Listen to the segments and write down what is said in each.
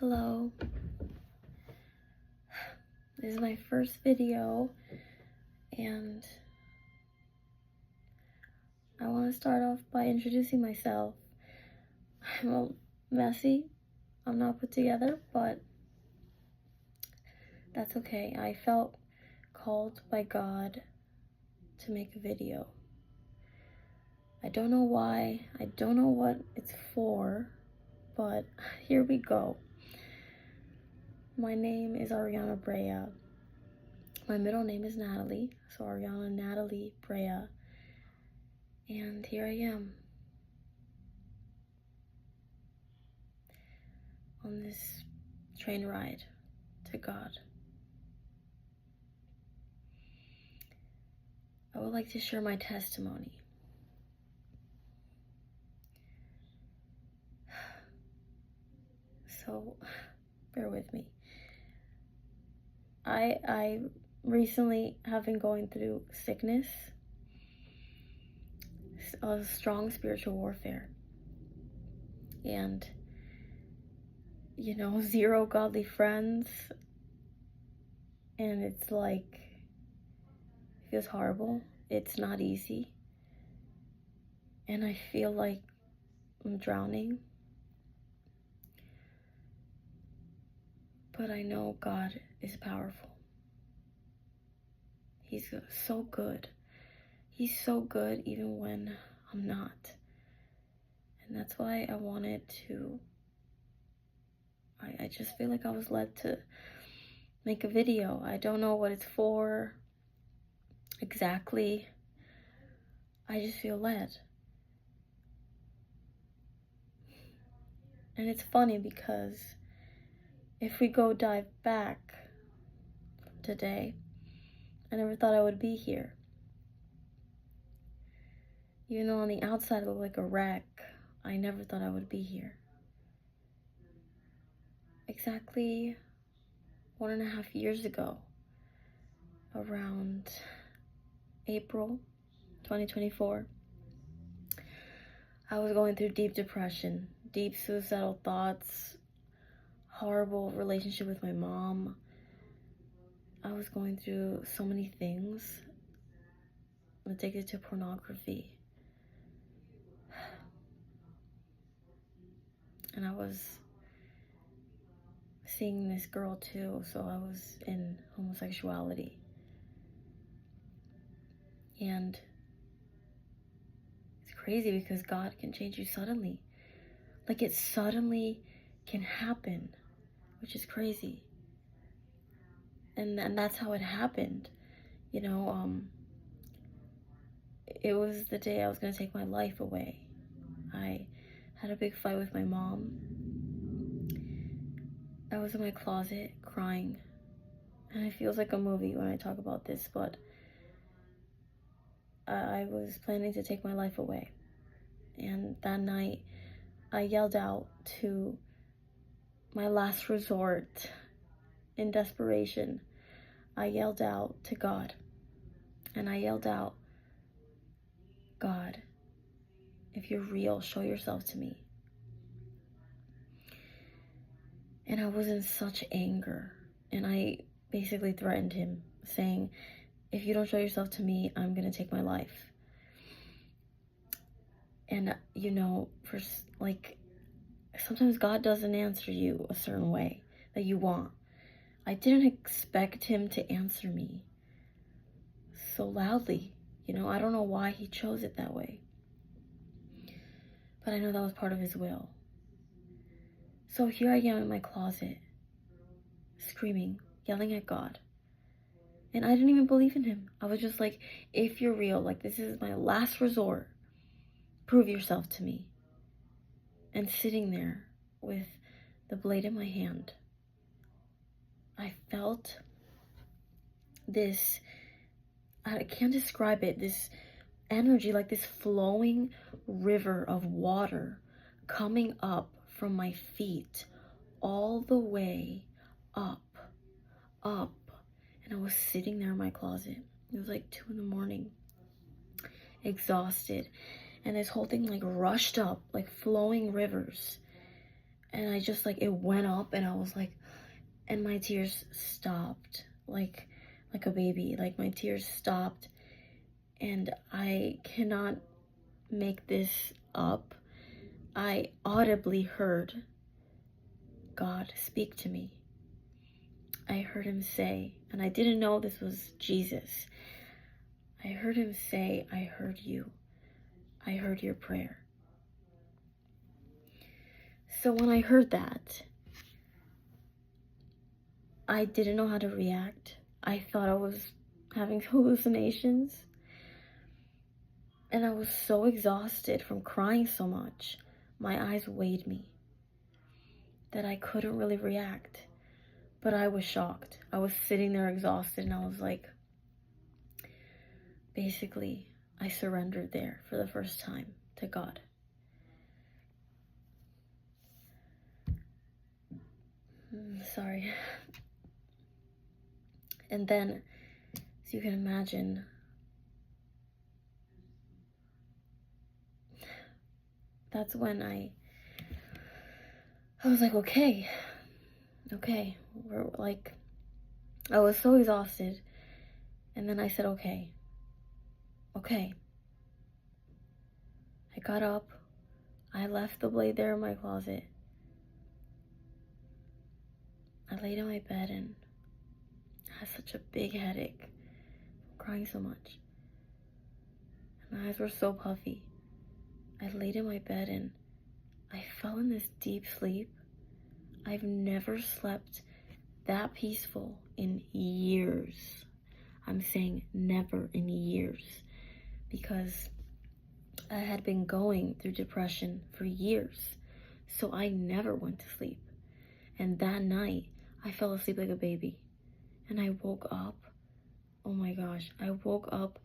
Hello. This is my first video and I want to start off by introducing myself. I'm a messy. I'm not put together, but that's okay. I felt called by God to make a video. I don't know why. I don't know what it's for, but here we go. My name is Ariana Brea. My middle name is Natalie, so Ariana Natalie Brea. And here I am on this train ride to God. I would like to share my testimony. So, bear with me. I recently have been going through sickness, a strong spiritual warfare, and zero godly friends, and it's like, it feels horrible. It's not easy, and I feel like I'm drowning, but I know God is powerful. He's so good. He's so good even when I'm not. And that's why I wanted to, I just feel like I was led to make a video. I don't know what it's for exactly. I just feel led. And it's funny because if we go dive back today, I never thought I would be here. Even though on the outside it looked like a wreck, I never thought I would be here. Exactly 1.5 years ago, around April 2024, I was going through deep depression, deep suicidal thoughts, horrible relationship with my mom. I was going through so many things, addicted to pornography. And I was seeing this girl too, so I was in homosexuality. And it's crazy because God can change you suddenly. Like, it suddenly can happen, which is crazy. And that's how it happened. It was the day I was going to take my life away. I had a big fight with my mom. I was in my closet crying. And it feels like a movie when I talk about this, but I was planning to take my life away. And that night, I yelled out to my last resort in desperation. I yelled out to God. And I yelled out, God, if you're real, show yourself to me. And I was in such anger. And I basically threatened him, saying, if you don't show yourself to me, I'm going to take my life. And, sometimes God doesn't answer you a certain way that you want. I didn't expect him to answer me so loudly. I don't know why he chose it that way. But I know that was part of his will. So here I am in my closet, screaming, yelling at God. And I didn't even believe in him. I was just like, if you're real, this is my last resort, prove yourself to me. And sitting there with the blade in my hand, I felt this, I can't describe it, this energy, like this flowing river of water coming up from my feet all the way up. And I was sitting there in my closet. It was like 2 a.m, exhausted. And this whole thing rushed up, like flowing rivers. And I just, like, it went up, and I was like, and my tears stopped, like a baby. Like, my tears stopped, and I cannot make this up. I audibly heard God speak to me. I heard him say, and I didn't know this was Jesus. I heard him say, I heard you. I heard your prayer. So when I heard that, I didn't know how to react. I thought I was having hallucinations. And I was so exhausted from crying so much. My eyes weighed me that I couldn't really react. But I was shocked. I was sitting there exhausted, and I was like, basically, I surrendered there for the first time to God. Sorry. And then, as you can imagine, that's when I was like, okay, we're like, I was so exhausted. And then I said, okay. I got up. I left the blade there in my closet. I laid in my bed and I had such a big headache, crying so much. My eyes were so puffy. I laid in my bed and I fell in this deep sleep. I've never slept that peaceful in years. I'm saying never in years, because I had been going through depression for years. So I never went to sleep. And that night, I fell asleep like a baby. And I woke up. Oh my gosh, I woke up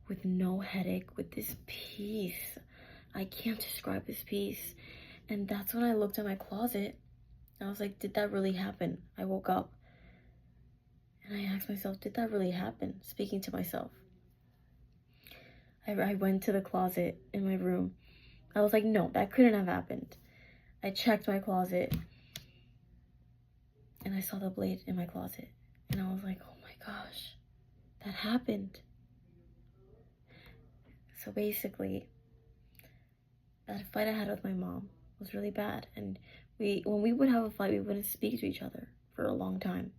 with no headache, with this peace. I can't describe this peace. And that's when I looked at my closet. I was like, did that really happen? I woke up. And I asked myself, did that really happen? Speaking to myself. I went to the closet in my room. I was like, no, that couldn't have happened. I checked my closet. And I saw the blade in my closet. And I was like, oh my gosh, that happened. So basically, that fight I had with my mom was really bad. And when we would have a fight, we wouldn't speak to each other for a long time.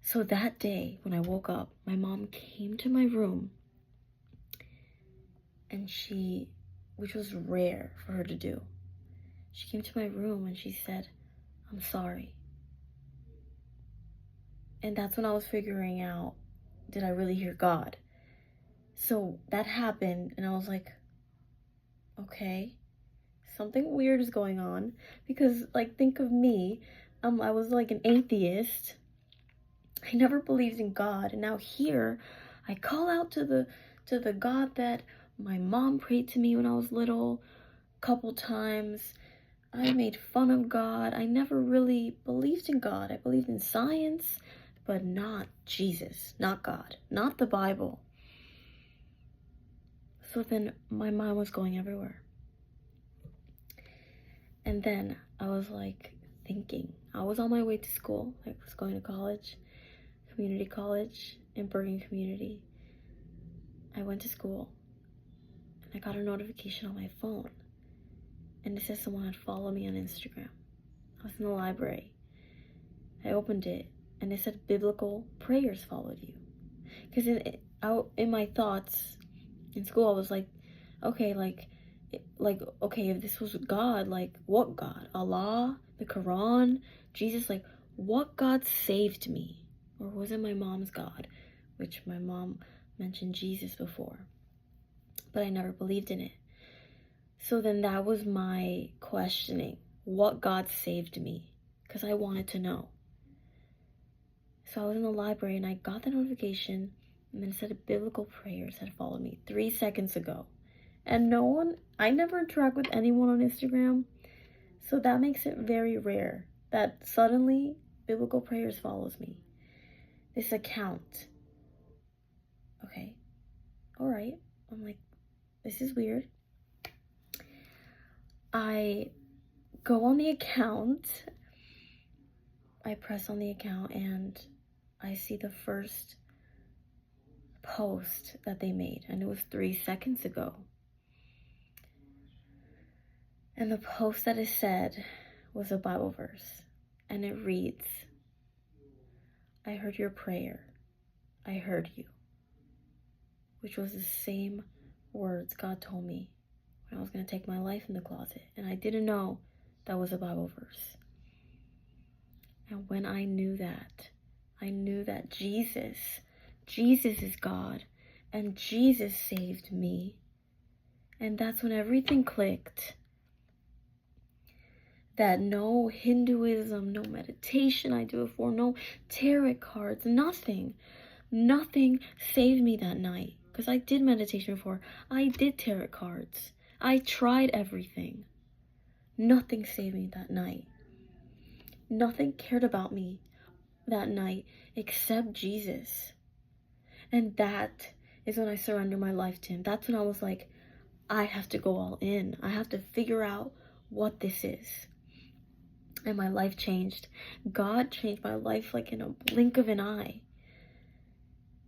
So that day, when I woke up, my mom came to my room. And which was rare for her to do, she came to my room and she said, I'm sorry. And that's when I was figuring out, did I really hear God? So that happened, and I was like, okay, something weird is going on. Because, like, think of me. I was like an atheist. I never believed in God, and now here, I call out to the God that my mom prayed to me when I was little a couple times. I made fun of God. I never really believed in God. I believed in science, but not Jesus, not God, not the Bible. So then my mind was going everywhere. And then I was like thinking, I was on my way to school. I was going to college, community college in Bergen Community. I went to school and I got a notification on my phone. And it said someone had followed me on Instagram. I was in the library. I opened it and it said biblical prayers followed you. Because in my thoughts in school, I was like, okay, okay, if this was God, like, what God? Allah, the Quran, Jesus, like, what God saved me? Or was it my mom's God? Which my mom mentioned Jesus before. But I never believed in it. So then that was my questioning. What God saved me? Because I wanted to know. So I was in the library and I got the notification, and then it said biblical prayers had followed me 3 seconds ago. And I never interact with anyone on Instagram, so that makes it very rare that suddenly biblical prayers follows me. This account. Okay, all right. I'm like, this is weird. I go on the account. I press on the account and I see the first post that they made, and it was 3 seconds ago. And the post that it said was a Bible verse, and it reads, "I heard your prayer. I heard you," which was the same words God told me when I was going to take my life in the closet. And I didn't know that was a Bible verse. And when I knew that Jesus is God, and Jesus saved me. And that's when everything clicked. That no Hinduism, no meditation I do it for, no tarot cards, nothing saved me that night. Because I did meditation before. I did tarot cards. I tried everything. Nothing saved me that night. Nothing cared about me that night except Jesus. And that is when I surrendered my life to him. That's when I was like, I have to go all in. I have to figure out what this is. And my life changed. God changed my life like in a blink of an eye.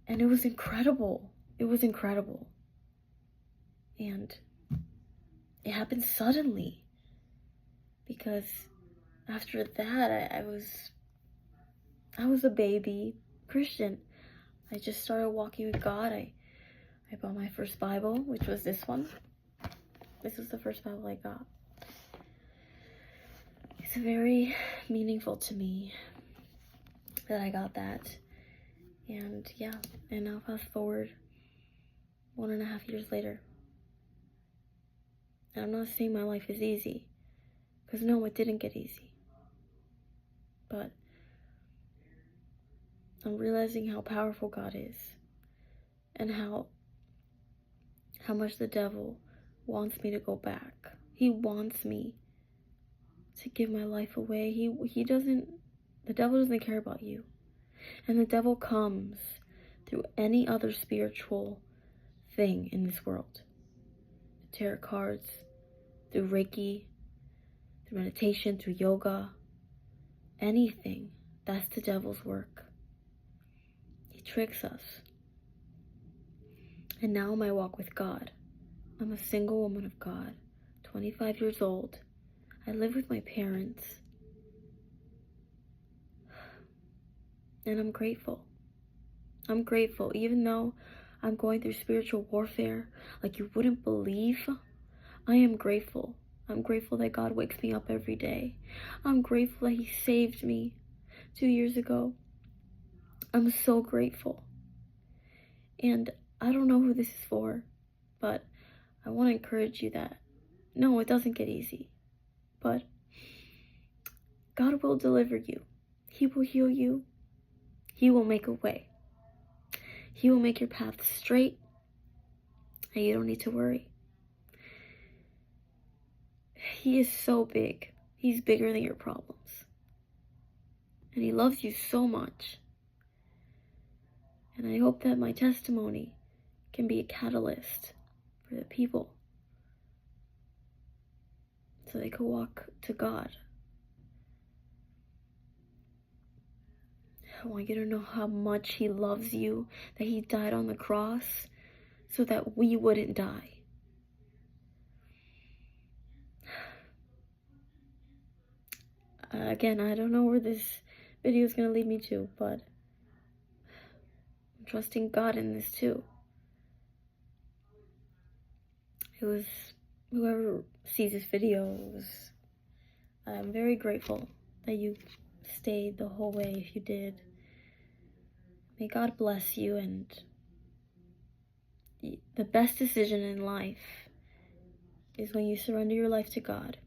And it was incredible. It was incredible. And it happened suddenly. Because after that, I was a baby Christian. I just started walking with God. I bought my first Bible, which was this one. This was the first Bible I got. It's very meaningful to me that I got that. And yeah, and now fast forward 1.5 years later. And I'm not saying my life is easy, because no, it didn't get easy. But I'm realizing how powerful God is, and how much the devil wants me to go back. He wants me to give my life away. The devil doesn't care about you. And the devil comes through any other spiritual thing in this world. Tarot cards, through Reiki, through meditation, through yoga, anything. That's the devil's work. He tricks us. And now my walk with God. I'm a single woman of God, 25 years old. I live with my parents. And I'm grateful. I'm grateful, even though I'm going through spiritual warfare like you wouldn't believe. I am grateful. I'm grateful that God wakes me up every day. I'm grateful that he saved me 2 years ago. I'm so grateful. And I don't know who this is for, but I want to encourage you that, no, it doesn't get easy. But God will deliver you. He will heal you. He will make a way. He will make your path straight, and you don't need to worry. He is so big. He's bigger than your problems. And he loves you so much. And I hope that my testimony can be a catalyst for the people, so they can walk to God. I want you to know how much he loves you, that he died on the cross so that we wouldn't die. Again, I don't know where this video is going to lead me to, but I'm trusting God in this too. It was, whoever sees this video, I'm very grateful that you stayed the whole way if you did. May God bless you, and the best decision in life is when you surrender your life to God.